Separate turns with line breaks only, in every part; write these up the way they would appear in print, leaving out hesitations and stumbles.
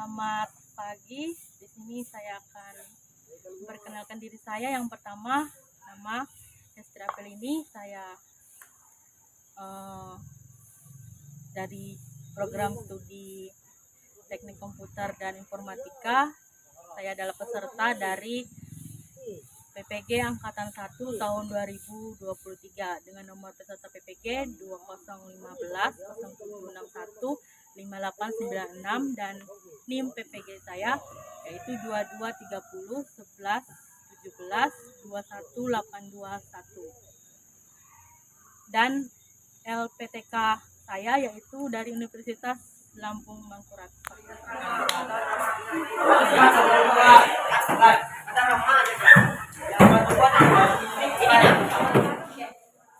Selamat pagi. Di sini saya akan memperkenalkan diri saya. Yang pertama, nama Hesti Apelini. Saya dari program studi Teknik Komputer dan Informatika. Saya adalah peserta dari PPG Angkatan 1 tahun 2023 dengan nomor peserta PPG 2015 0761 5896 dan NIM PPG saya yaitu 2230 11 17 21 821 dan LPTK saya yaitu dari Universitas Lampung Mangkurat.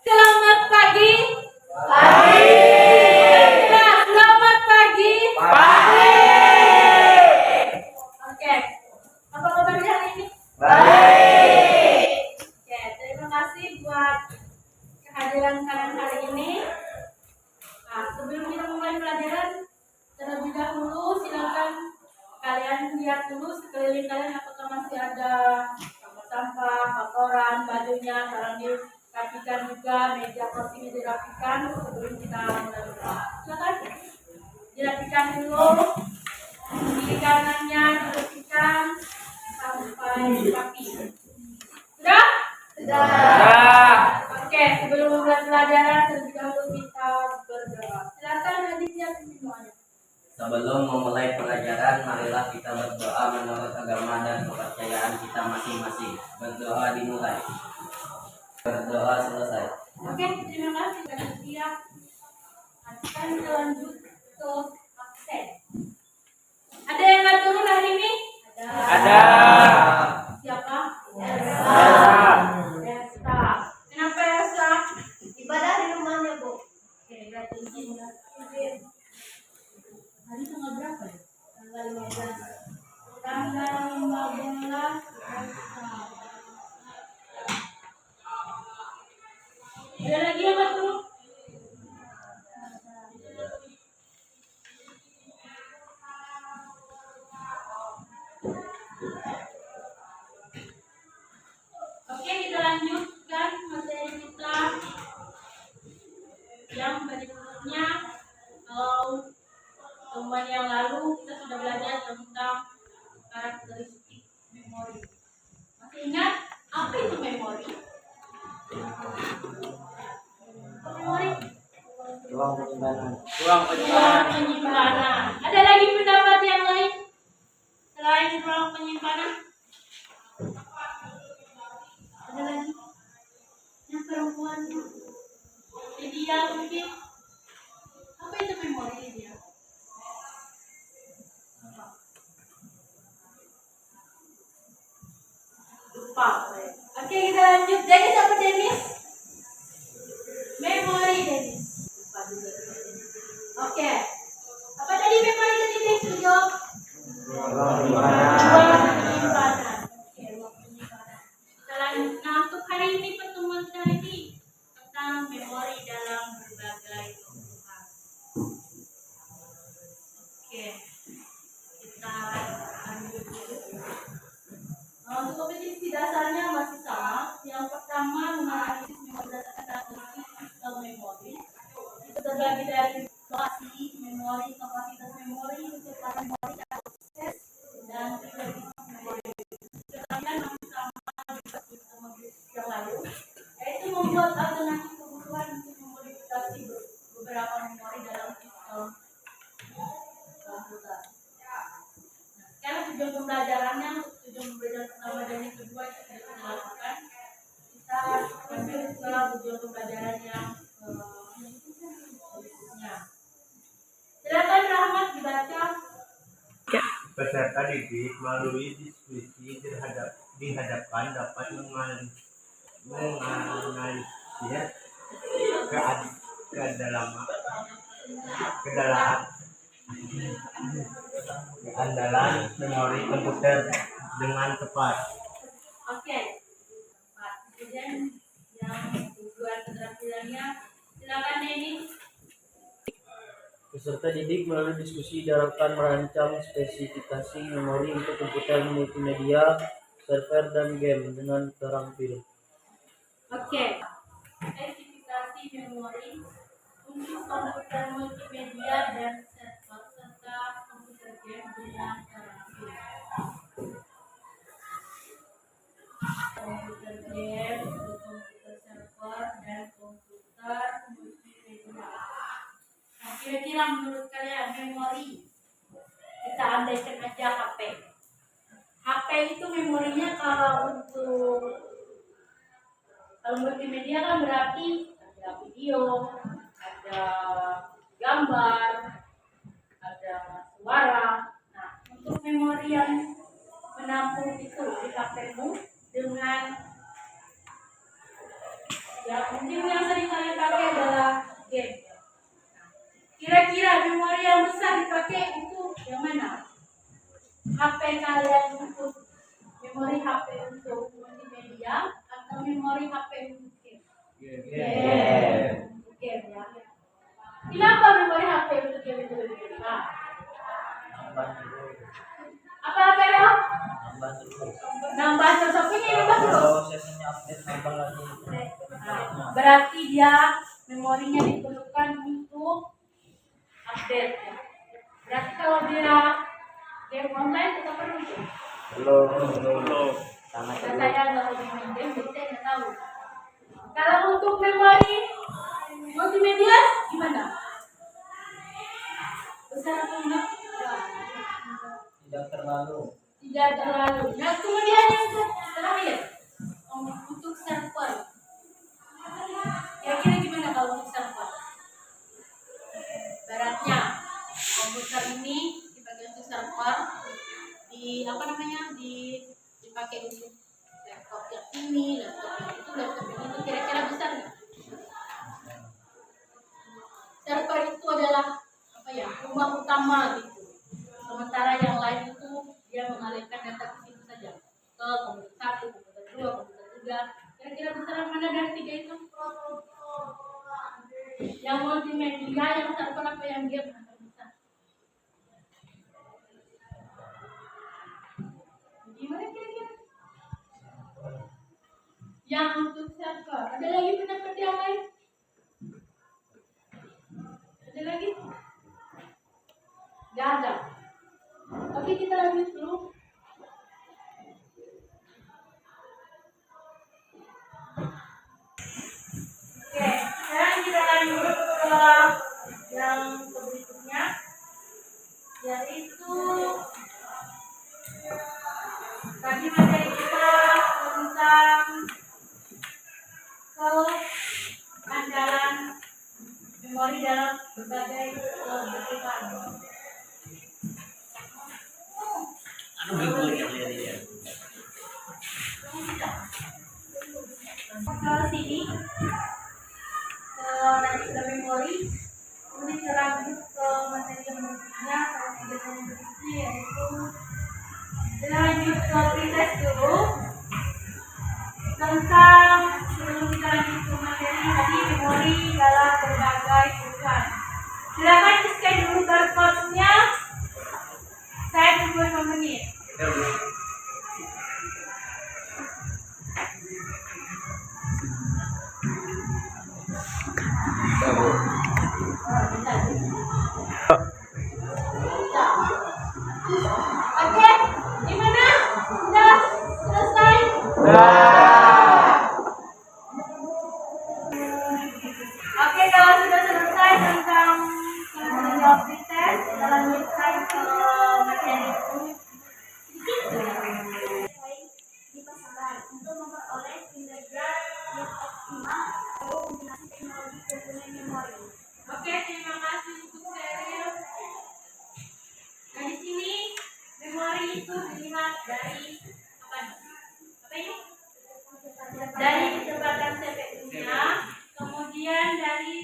Selamat pagi. Selamat pagi. Oke. Apa kabarnya hari ini? Baik. Oke, terima kasih buat kehadiran kalian hari ini. Nah, sebelum kita mulai pelajaran, terlebih dahulu silakan kalian lihat dulu sekeliling kalian apakah masih ada sampah, kotoran, bajunya, sekarang dirapikan juga, meja kursinya dirapikan sebelum kita mulai. Silakan dirapikan dulu, kiri kanannya dibersihkan sampai rapi. Sudah? Sudah. Oke, sebelum mulai pelajaran terlebih dahulu kita berdoa. Silakan adiknya semuanya.
Sebelum memulai pelajaran, marilah kita berdoa menurut agama dan kepercayaan kita masing-masing. Berdoa dimulai. Berdoa selesai.
Oke, terima kasih sudah siap. Akan kita lanjut ke absen. Ada yang nggak turun hari ini?
Ada.
Siapa?
Elsa.
Elsa. Kenapa Elsa?
Ibadah di rumahnya, Bu.
Oke, berarti izin. Hari tanggal berapa ya? Tanggal 15. Tanggal 15 Elsa. Ada lagi yang nggak turun? Oke, kita lanjutkan materi kita yang berikutnya. Kalau teman yang lalu kita sudah belajar tentang karakteristik memori. Masih ingat apa itu memori? Memori
Ruang penyimpanan.
Ruang
ruang penyimpanan. Ada lagi pendapat yang lain selain ruang penyimpanan? Ada lagi? Yang perempuan? Lydia mungkin? Apa itu memori Lydia? Lupa. Oke, kita lanjut. Dennis apa Dennis? Memori Dennis. Lupa juga. Oke. Apa tadi memori tadi Dennis jawab?
Ruang
Ruang penyimpanan. Oke, ruang penyimpanan. Kita lanjut. Nah, untuk hari ini pertemuan kita hari ini tentang memori dalam berbagai kebutuhan. Oke. Kita lanjut dulu. Untuk kompetensi dasarnya masih sama. Yang pertama menganalisis memori berdasarkan karakteristik sistem memori. Itu terbagi dari lokasi memori, kapasitas memori, kecepatan memori, akses, dan prioritas memori. Kalian masih sama juga sistem yang lalu, yaitu membuat alternatif kebutuhan untuk memodifikasi beberapa memori dalam sistem komputer. Sekarang tujuan pembelajarannya, tujuan pembelajaran pertama dan yang kedua itu sudah kita lakukan. Kita lanjut ke tujuan pembelajaran yang berikutnya. Silakan Rahmat dibaca.
Peserta didik melalui diskusi dihadapkan dapat menganalisis keandalan memori komputer dengan tepat.
Oke. Kemudian yang tujuan keterampilannya, silakan Denny.
Peserta didik melalui diskusi diharapkan merancang spesifikasi memori untuk komputer multimedia, server, dan game dengan terampil.
Oke. Spesifikasi memori untuk komputer multimedia dan server serta komputer game dengan terampil. Komputer game, komputer server, dan komputer multimedia. Nah, kira-kira menurut kalian memori, kita andaikan aja HP. HP itu memorinya kalau multimedia kan berarti ada video, ada gambar, ada suara. Nah, untuk memori yang menampung itu di HP-mu dengan mungkin yang sering kalian pakai adalah game. Kira-kira memori yang besar dipakai itu yang mana? HP kalian untuk memori HP untuk multimedia atau memori HP untuk game? Untuk game ya. Kenapa memori HP untuk game itu lebih besar? Apa ya? Nambah terus HP-nya nambah terus.
Prosesnya update nambah lagi.
Berarti dia memorinya diperlukan untuk update ya. Berarti kalau dia game online tetap perlu tuh.
Belum.
Sangat
Nah, saya nggak hobi main game, jadi saya nggak tahu. Kalau untuk memori multimedia gimana? Besar atau enggak?
Tidak terlalu.
Tidak terlalu. Nah, kemudian yang terakhir untuk server. Kira-kira gimana kalau untuk server? Baratnya komputer ini dipakai untuk server, dipakai untuk laptop yang ini, laptop yang itu, kira-kira besar nggak? Server itu adalah rumah utama gitu. Sementara yang lain itu dia mengalihkan data ke situ saja, ke komputer 1, komputer 2, komputer 3. Kira-kira besar mana dari 3 itu? Yang multimedia, yang server, apa yang game akan besar? Gimana kira-kira? Yang untuk server. Ada lagi pendapat yang lain? Ada lagi? Gak ada. Oke, kita lanjut dulu. Oke, sekarang kita lanjut ke yang berikutnya, yaitu tadi materi kita tentang keandalan memori dalam berbagai kebutuhan. Ke sini, tadi sudah memori, kemudian kita lanjut ke materi yang berikutnya, yang berikutnya yaitu kita lanjut ke pretest dulu tentang, sebelum kita lanjut ke materi tadi memori dalam berbagai kebutuhan. Silakan di-scan dulu barcode-nya. Saya tunggu 5 menit. Oke, gimana? Sudah selesai? Oke, kalau sudah selesai tentang jawab pretest, kita lanjutkan ke materi dipasangkan untuk memperoleh integral yang optimal atau kombinasi teknologi komponen memori. Oke, terima kasih untuk Sheryl. Nah, di sini memori itu dilihat dari apa ini? Dari kecepatan CPU-nya, kemudian dari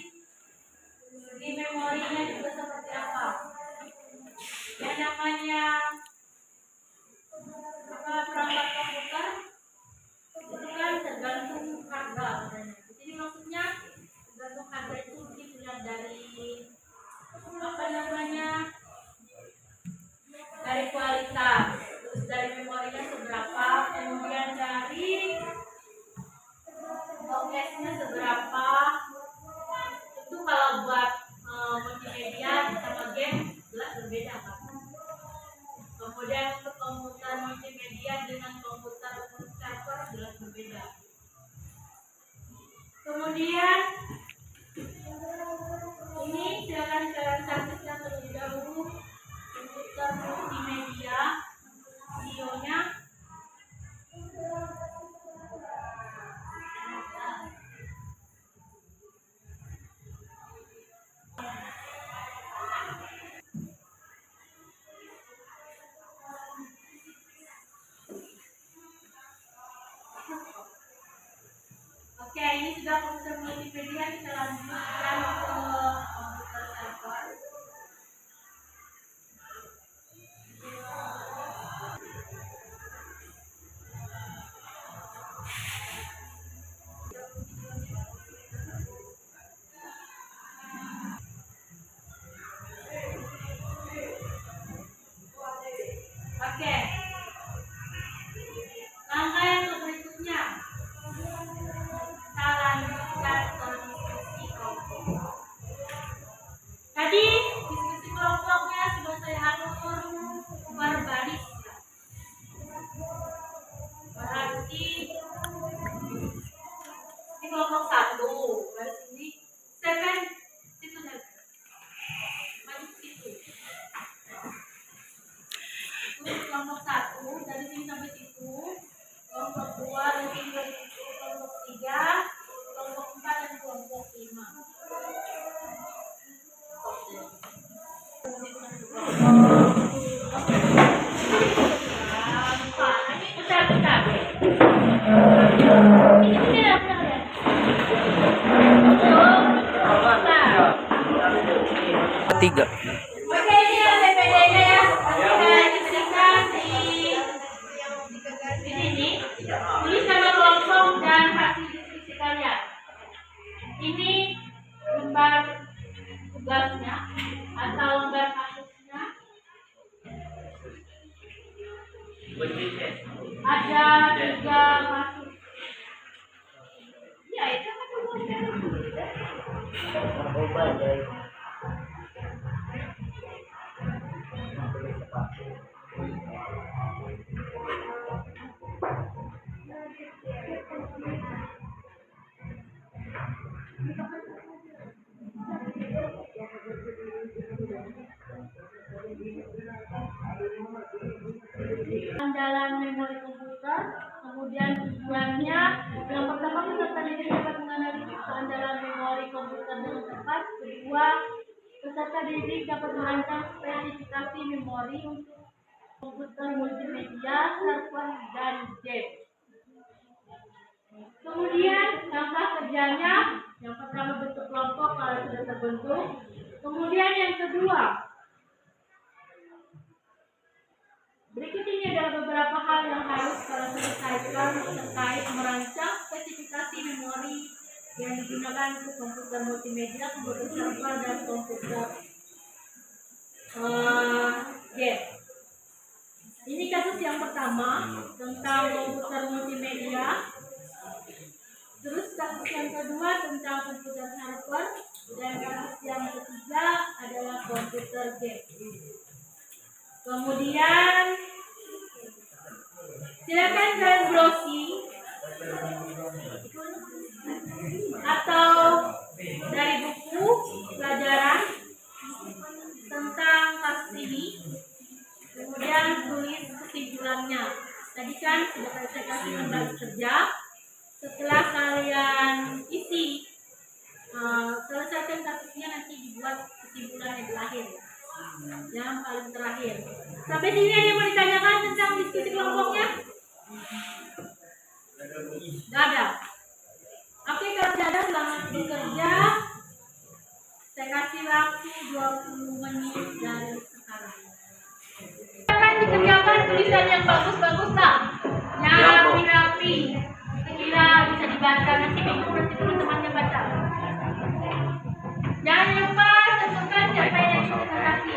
segi memorinya juga seperti apa? Yang namanya perangkat komputer itu kan tergantung harga. progresnya seberapa. Itu kalau buat multimedia sama game jelas berbeda kan. Kemudian untuk komputer multimedia dengan komputer server jelas berbeda. Kemudian ini silakan kalian saksikan terlebih dahulu komputer multimedia videonya. Oke, ini sudah komputer multimedia, kita lanjutkan ke komputer server. Oke, langkah yang berikutnya kita lanjutkan ke diskusi kelompok. Tadi diskusi kelompoknya sudah saya atur berbaris. Berarti ini kelompok 1, baris ini 7 situ saja. Maju situ. Itu kelompok 1 dari sini sampai situ. Kelompok 2 dari sini sampai situ. Kelompok 3, kelompok 4 dan kelompok 5.
Tiga.
Oke, ini yang DPD-nya ya. Kita diberikan di sini. Tulis nama kelompok dan hasil diskusi kalian. Ini lembar tugasnya atau lembar kasusnya. Ada 3 kasus. Ya, itu kan andalan memori komputer, kemudian tujuannya yang pertama peserta didik dapat menganalisis keandalan memori komputer dengan tepat. Kedua, peserta didik dapat merancang spesifikasi memori untuk komputer multimedia, server, dan game. Kemudian langkah kerjanya, yang pertama bentuk kelompok kalau sudah terbentuk. Kemudian yang kedua, berikut ini adalah beberapa hal yang harus kalian selesaikan terkait merancang spesifikasi memori yang digunakan untuk komputer multimedia, komputer server, dan komputer game. Ini kasus yang pertama tentang komputer multimedia. Terus kasus yang kedua tentang komputer server, dan kasus yang ketiga adalah komputer game. Kemudian silakan kalian browsing atau dari buku pelajaran tentang kasus ini, kemudian tulis kesimpulannya. Tadi kan sudah saya kasih lembar kerja. Setelah kalian isi, selesaikan kasusnya, nanti dibuat kesimpulan yang terakhir, yang paling terakhir. Sampai sini ada yang mau ditanyakan tentang diskusi kelompoknya? Gak ada. Oke, kalau tidak ada, selamat bekerja. Saya kasih waktu 20 menit dari sekarang. Akan dikerjakan tulisan yang bagus-bagus lah, yang rapi-rapi. Sekira bisa dibaca, nanti minggu nanti teman-temannya baca. Jangan lupa tentukan siapa yang kita kasih.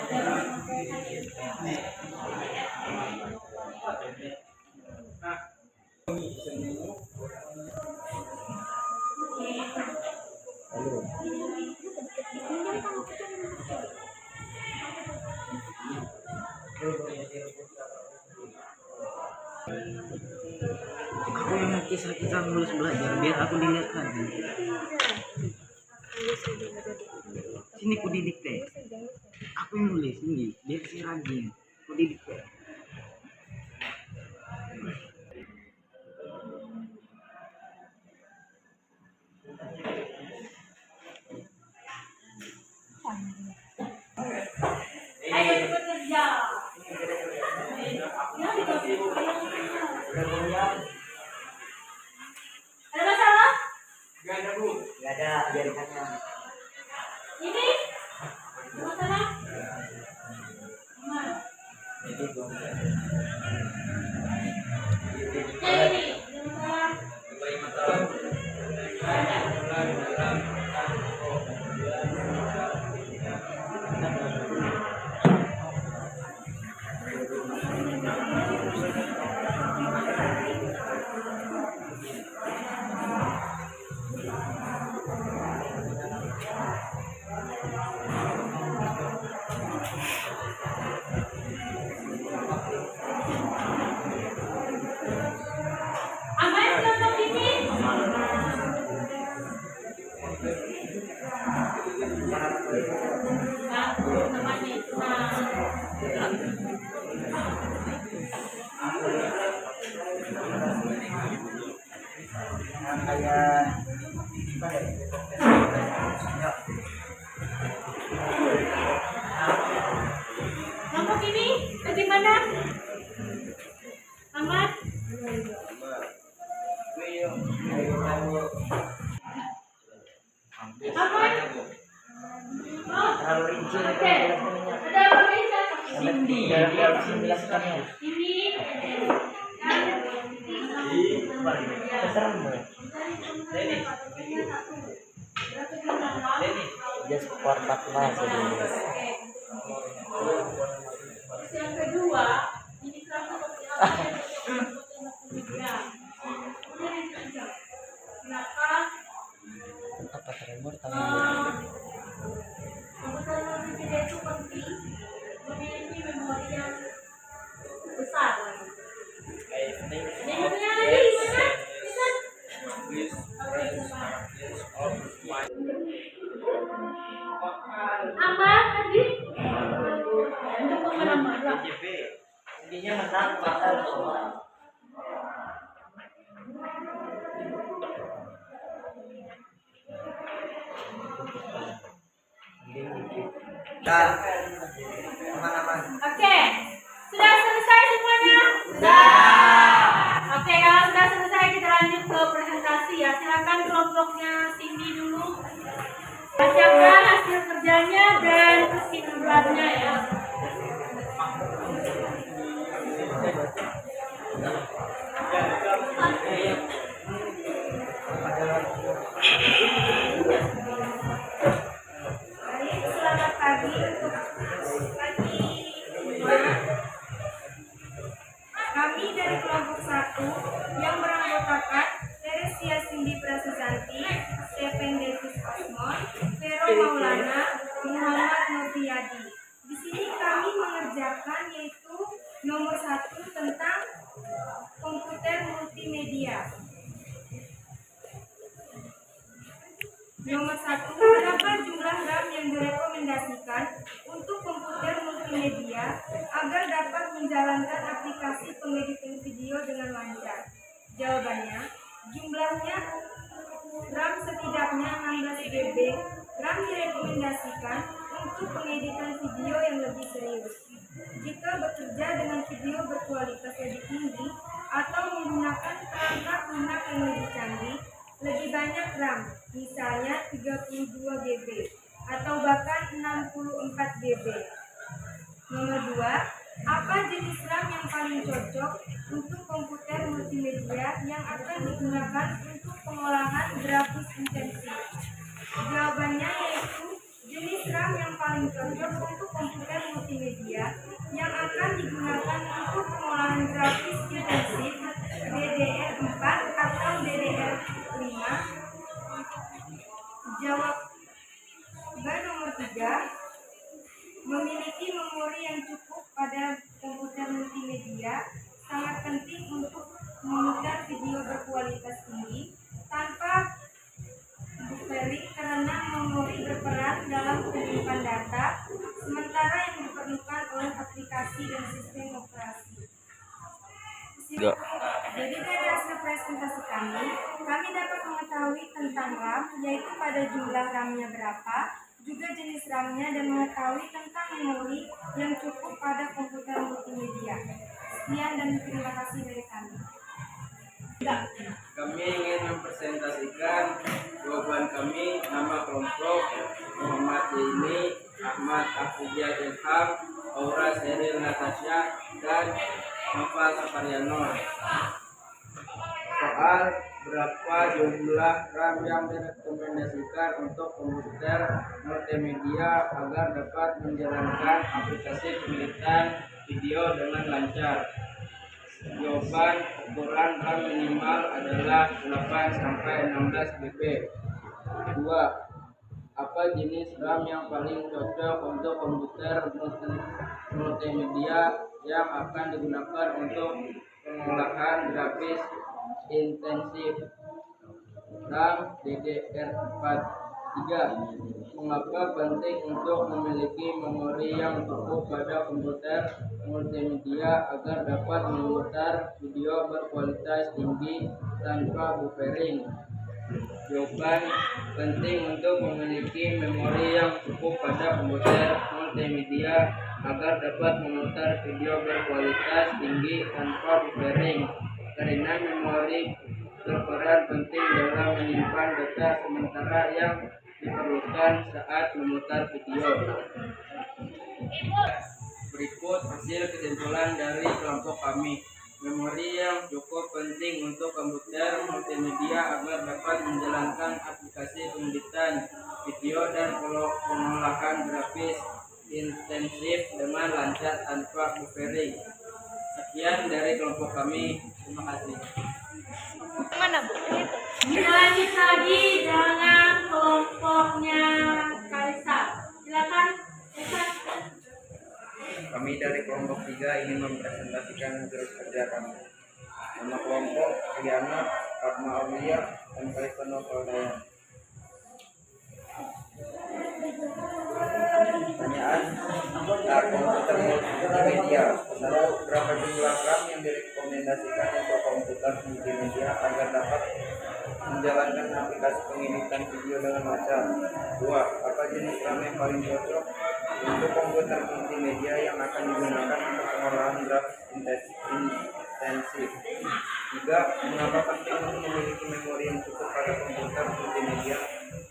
Aku yang kisah-kisah nulis belajar biar aku dilihat lagi. Sini ku didikte. Aku yang nulis ini biar si rajin. Ku didikte.
Ayo bekerja. Ada masalah?
Gak ada, biarin aja.
Ini? Ada masalah? Gimana?
Jadi dong.
Ya ini, ada masalah. Apa yang kelompok ini? Nah, temannya itu. Kelompok ini bagaimana? Aman? Aman? Oh,
Terlalu rinci.
oke. Ada apa Reza?
Cindy. Menjelaskannya.
Ini.
Terserah. Just for lah sedikit.
Yang kedua, ini serangga seperti apa? Kenapa?
Apa tremor
Komputer multimedia itu penting memiliki memori yang besar. Memorinya lagi gimana? Bisa? Apa tadi? Untuk kemana-mana.
Intinya menang bakal semua.
Oke, sudah selesai semuanya? Sudah. Oke, kalau sudah selesai kita lanjut ke presentasi ya. Silakan kelompoknya Cindy dulu. Bacakan hasil kerjanya dan kesimpulannya ya.
Baik, selamat pagi untuk pagi kedua. Kami dari kelompok 1 yang beranggotakan Teresia Cindy Prasusanti, Stephen Davis Osmond, Vero Maulana, Muhammad Nurfiyadi. Di sini kami mengerjakan yaitu nomor 1 tentang komputer multimedia. Nomor 1, berapa jumlah RAM yang direkomendasikan untuk komputer multimedia agar dapat menjalankan aplikasi pengeditan video dengan lancar? Jawabannya, jumlahnya RAM setidaknya 16 GB. RAM direkomendasikan untuk pengeditan video yang lebih serius. Jika bekerja dengan video berkualitas lebih tinggi atau menggunakan perangkat lunak yang lebih canggih, lebih banyak RAM, misalnya 32 GB atau bahkan 64 GB. Nomor 2, apa jenis RAM yang paling cocok untuk komputer multimedia yang akan digunakan untuk pengolahan grafis intensif? Jawabannya yaitu jenis RAM yang paling cocok untuk komputer multimedia memiliki memori yang cukup pada komputer multimedia sangat penting untuk memutar video berkualitas tinggi tanpa buffering karena memori berperan dalam penyimpanan data, sementara yang diperlukan oleh aplikasi dan sistem operasi. Jadi dari hasil presentasi kami dapat mengetahui tentang RAM, yaitu pada jumlah RAM-nya berapa, juga jenis RAM-nya, dan mengetahui tentang memori yang cukup pada komputer multimedia. Sekian dan terima kasih dari kami.
Kami ingin mempresentasikan jawaban kami. Nama kelompok Muhammad Zaini, Ahmad Afidiyah Ilham, Aura Seril Natasha, dan Noval Sapariano. Soal berapa jumlah RAM yang direkomendasikan untuk komputer multimedia agar dapat menjalankan aplikasi pengeditan video dengan lancar? Jawaban: ukuran RAM minimal adalah 8 sampai 16 GB. 2. Apa jenis RAM yang paling cocok untuk komputer multimedia yang akan digunakan untuk pengolahan grafis intensif? RAM DDR4. 3. Mengapa penting untuk memiliki memori yang cukup pada komputer multimedia agar dapat memutar video berkualitas tinggi tanpa buffering? Jawaban: penting untuk memiliki memori yang cukup pada komputer multimedia agar dapat memutar video berkualitas tinggi tanpa buffering, karena memori berperan penting dalam menyimpan data sementara yang diperlukan saat memutar video. Berikut hasil kesimpulan dari kelompok kami. Memori yang cukup penting untuk komputer multimedia agar dapat menjalankan aplikasi pengeditan video dan pengolahan grafis intensif dengan lancar tanpa buffering. Sekian dari kelompok kami. Terima kasih.
Mana Bu?
Kita lanjut lagi dengan kelompoknya Kalisa. Silakan, Kalisa.
Kami dari kelompok 3 ingin mempresentasikan hasil kerja kami. Nama kelompok Riana, Fatma Aulia, dan Kalisa Novaldayan. Pertanyaan: komputer multimedia. 1. Berapa jumlah RAM yang direkomendasikan untuk komputer multimedia agar dapat menjalankan aplikasi pengeditan video dengan lancar? 2. Apa jenis RAM yang paling cocok untuk komputer multimedia yang akan digunakan untuk pengolahan grafis intensif? 3. Mengapa penting untuk memiliki memori yang cukup pada komputer multimedia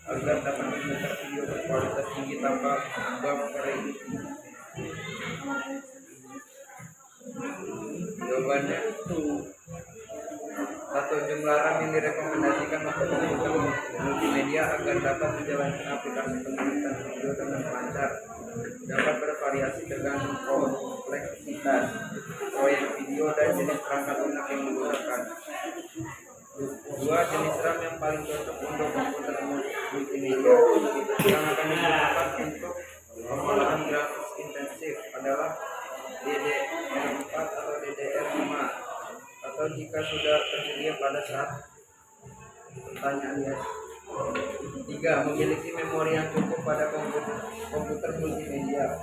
agar dapat memutar video berkualitas tinggi tanpa buffering? Jawabannya: 1. Jumlah RAM yang direkomendasikan untuk komputer multimedia agar dapat menjalankan aplikasi pengeditan video dengan lancar dapat bervariasi tergantung kompleksitas proyek video dan jenis perangkat lunak yang digunakan. 2. Jenis RAM yang paling cocok untuk komputer multimedia yang akan digunakan untuk pengolahan grafis intensif adalah DDR4 atau DDR5, atau jika sudah tersedia pada saat pertanyaannya. 3. Memiliki memori yang cukup pada komputer multimedia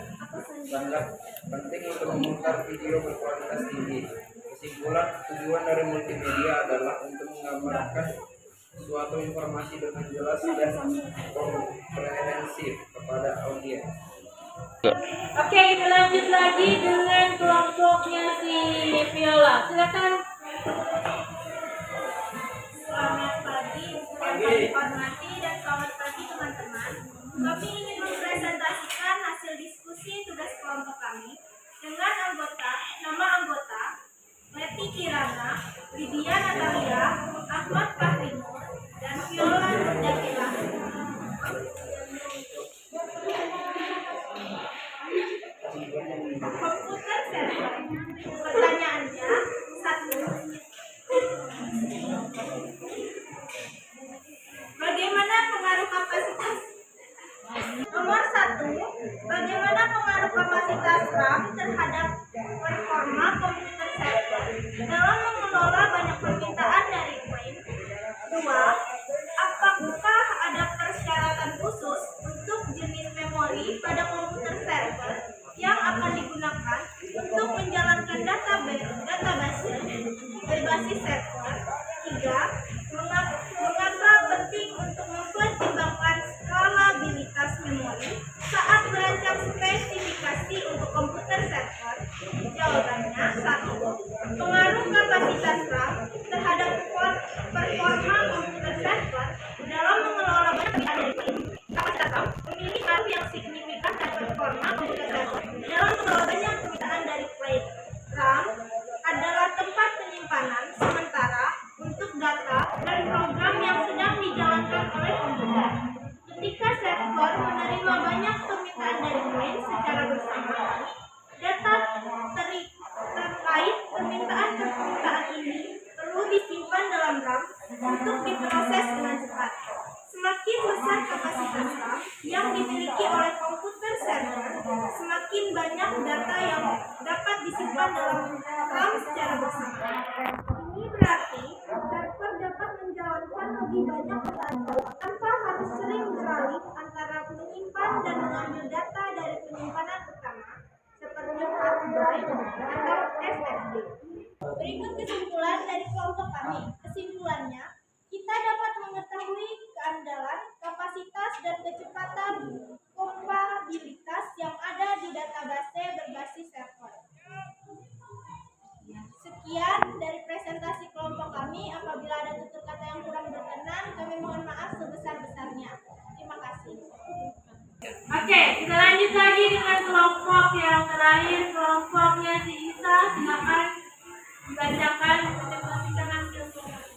sangat penting untuk memutar video berkualitas tinggi. Kesimpulan: tujuan dari multimedia adalah untuk menggambarkan suatu informasi dengan jelas dan komprehensif kepada audiens.
Oke, kita lanjut lagi dengan kelompoknya si Viola. Silakan.
Selamat pagi, yang kami hormati, dan selamat pagi teman-teman. Kami ingin mempresentasikan hasil diskusi tugas kelompok kami dengan nama anggota Leti Kirana, Lydia Natalia, Ahmad Fahrinur, dan Viola Nurjatila. Komputer server. Pertanyaannya: 1. Bagaimana pengaruh kapasitas? Nomor 1. Bagaimana pengaruh kapasitas komputer server? Jawabannya 1. Pengaruh kapasitas RAM terhadap performa komputer server dalam mengelola banyak data dari klien. Kapasitas RAM memiliki pengaruh yang signifikan terhadap performa komputer server dalam mengelola banyak permintaan dari klien. RAM adalah tempat penyimpanan sementara untuk data dan program yang sedang dijalankan oleh komputer. Ketika server menerima banyak permintaan dari klien secara bersamaan, data terkait permintaan ini perlu disimpan dalam RAM untuk diproses dengan cepat. Semakin besar kapasitas RAM yang dimiliki oleh komputer server, semakin banyak data yang dapat disimpan dalam RAM secara bersamaan. Ini berarti server dapat menjalankan lebih banyak pekerjaan tanpa harus sering beralih antara menyimpan dan mengambil data dari penyimpanan utama seperti hard drive atau SSD. Berikut kesimpulan dari kelompok kami. Kesimpulannya, kita dapat mengetahui keandalan, kapasitas, dan kecepatan kompatibilitas yang ada di database berbasis server. Sekian dari presentasi kelompok kami. Apabila ada tutur kata yang kurang berkenan, kami mohon maaf sebesar-besarnya. Terima kasih.
Oke, kita lanjut lagi dengan kelompok yang terakhir, kelompoknya si Isa. Silakan dibacakan presentasikan hasil kelompok.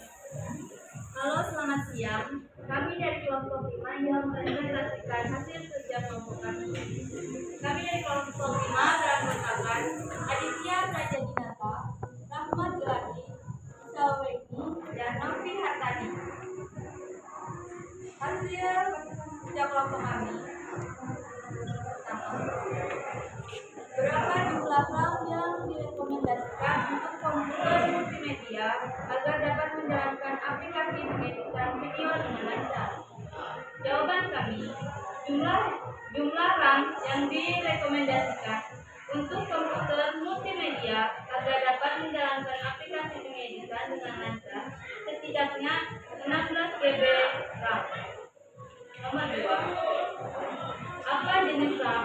Halo, selamat siang. Kami dari kelompok 5 yang mempresentasikan hasil kerja kelompok kami. Kami dari kelompok 5 beranggotakan Aditya Prajadinata, Rahmat Gelati, Salweni, dan Novi Hartani. Hasil kerja kelompok kami. Pertama, berapa jumlah RAM yang direkomendasikan untuk komputer multimedia agar dapat menjalankan aplikasi pengeditan video dengan lancar? Jawaban kami, jumlah RAM yang direkomendasikan untuk komputer multimedia agar dapat menjalankan aplikasi pengeditan dengan lancar setidaknya 16 GB RAM. Nomor 2, apa jenis RAM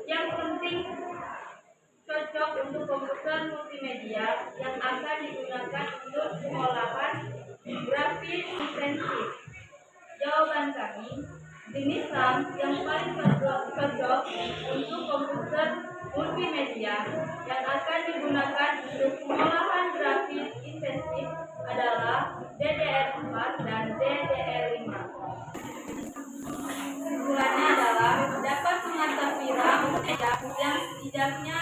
yang penting cocok untuk komputer multimedia yang akan digunakan untuk pengolahan grafis intensif? Jawaban kami, jenis RAM yang paling cocok untuk komputer multimedia yang akan digunakan untuk pengolahan grafis intensif adalah DDR4 dan DDR5. Kesimpulannya adalah dapat mengatasi RAM yang setidaknya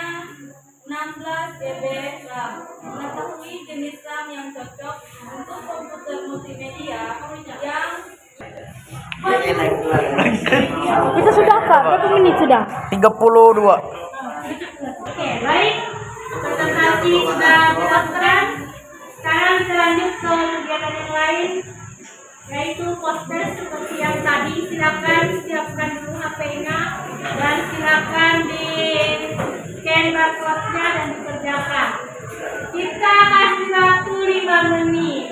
16 GB RAM. Mengetahui jenis RAM yang cocok untuk komputer multimedia yang
Itu sudah Kak, berapa menit sudah?
32.
Oke, baik. Presentasi sudah dilakukan. Sekarang kita lanjut ke kegiatan yang lain, yaitu poster seperti yang tadi. Silakan siapkan dulu HP-nya dan silakan di scan barcode-nya dan dikerjakan. Kita kasih waktu 5 menit.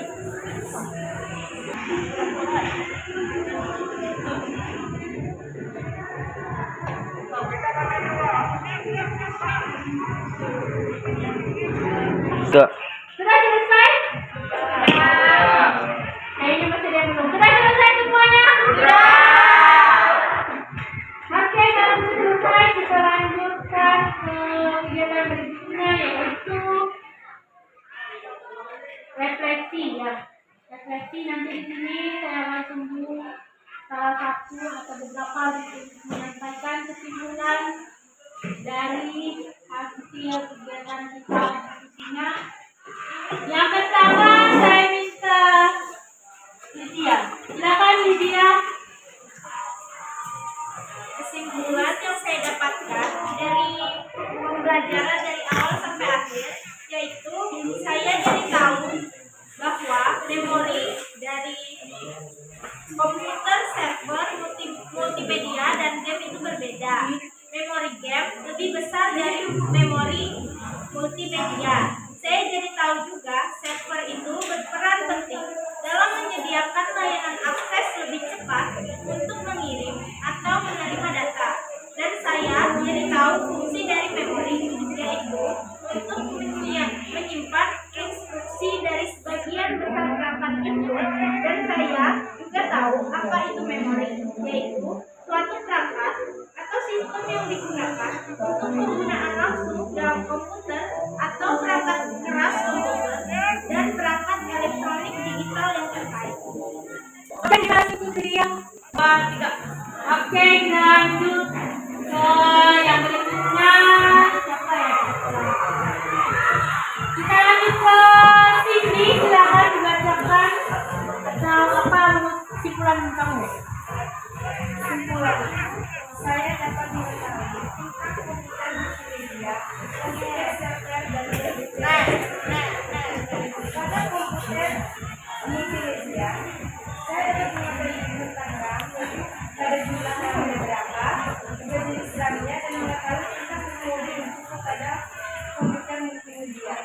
Enggak.
Sudah selesai? Kayaknya masih ada yang belum. Sudah selesai semuanya? Oke, kalau sudah selesai kita lanjutkan ke kegiatan berikutnya, yaitu refleksi ya. Refleksi nanti di sini saya akan tunggu salah satu atau beberapa menyampaikan kesimpulan dari hasil kegiatan kita diskusinya. Yang pertama saya minta Lydia. Silakan Lydia.
Kesimpulan yang saya dapatkan dari pembelajaran dari awal sampai akhir, yaitu saya jadi tahu bahwa memori dari komputer server multimedia dan game itu berbeda. Memori game lebih besar dari memori multimedia. Saya jadi tahu juga server itu berperan penting dalam menyediakan layanan akses lebih cepat untuk mengirim atau menerima data. Dan saya jadi tahu fungsi dari
suatu memori, yaitu suatu perangkat atau sistem yang digunakan untuk penggunaan langsung dalam komputer atau perangkat keras komputer dan perangkat elektronik digital yang terkait. Oke, kita lanjut ke yang ketiga. Oke, kita lanjut ke yang berikutnya. Siapa ya? Kita lanjut ke sini. Silakan dibacakan atau apa kesimpulan kamu?
Kesimpulan, saya dapat mengetahui tentang komputer multimedia, komputer server, dan pada komputer multimedia, saya dapat mengetahui tentang RAM, pada jumlah RAM berapa, jenis RAM-nya, dan mengetahui tentang memori untuk pada komputer multimedia.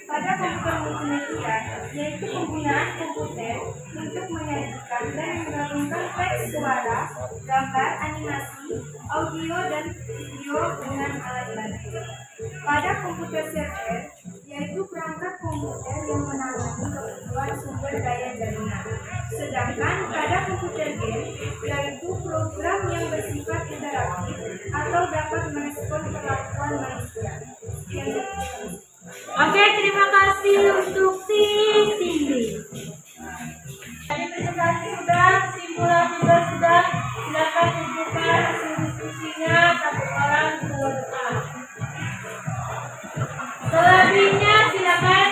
Pada komputer multimedia, yaitu penggunaan komputer untuk menyajikan dan menggabungkan teks, suara, gambar, animasi, audio, dan video dengan alat bantu. Pada komputer server, yaitu perangkat komputer yang menangani kebutuhan sumber daya jaringan. Sedangkan pada komputer game, yaitu program yang bersifat interaktif atau dapat merespon perlakuan manusia.
Oke, terima kasih untuk si Cindy. Tadi presentasi sudah, kesimpulan juga sudah. Silakan tunjukkan hasil diskusinya satu orang dua depan. Selebihnya silakan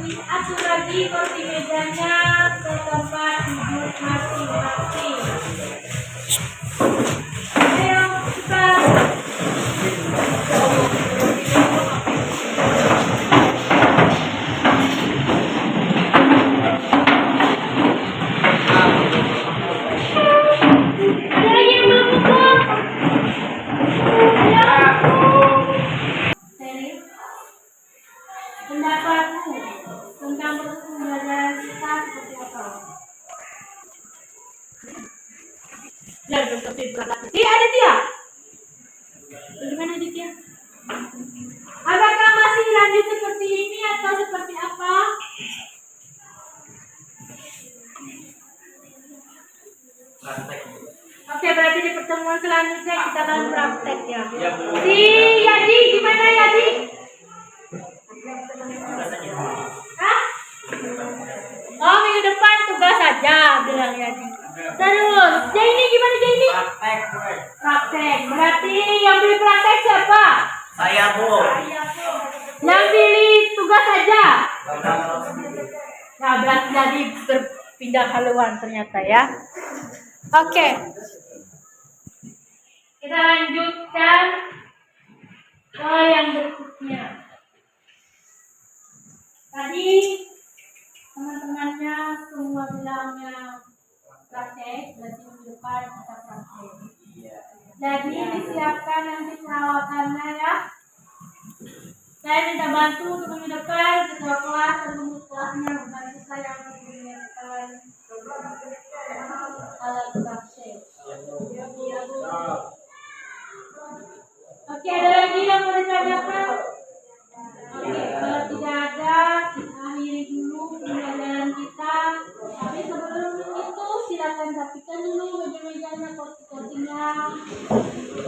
diatur lagi kursi mejanya ke tempat duduk masing-masing. Ayo kita. Pendapatmu tentang proses pembelajaran kita seperti apa? Ya, belum selesai berangkat. Ada dia. Bagaimana dia? Apakah masih lanjut seperti ini atau seperti apa? Oke, berarti di pertemuan selanjutnya kita akan praktek ya. Si Yadi, gimana Yadi? Hah? Oh, minggu depan tugas saja, bilang Yadi. Terus, Jaini gimana Jaini? Praktek. Berarti yang pilih praktek siapa?
Saya, Bu.
Yang pilih tugas saja? Nah, berarti jadi berpindah haluan ternyata ya. Oke. Kita lanjutkan ke yang berikutnya. Tadi teman-temannya semua bilangnya praktek, berarti minggu depan kita praktek. Jadi disiapkan nanti perawatannya ya. Saya minta bantu untuk minggu depan ketua kelas dan pengurus kelasnya membantu saya untuk menyiapkan alat praktek. Oke, ada lagi yang mau ditanyakan? Oke, kalau tidak ada, kita akhiri dulu pembelajaran kita. Tapi sebelum itu, silakan rapikan dulu meja-mejanya, kursi-kursinya,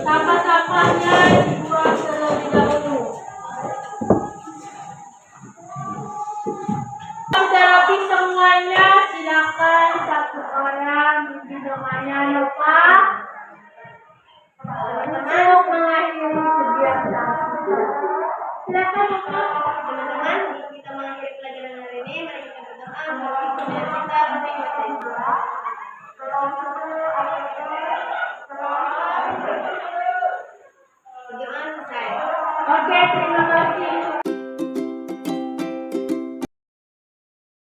sampah-sampahnya dibuang terlebih dahulu. Sudah rapi semuanya, silakan satu orang di rumahnya lupa untuk mengakhiri kegiatan. Silakan
Teman-teman, kita mengakhiri pelajaran hari ini. Mari kita berdoa untuk kemudian kita masing-masing. Berdoa selesai.
Oke, terima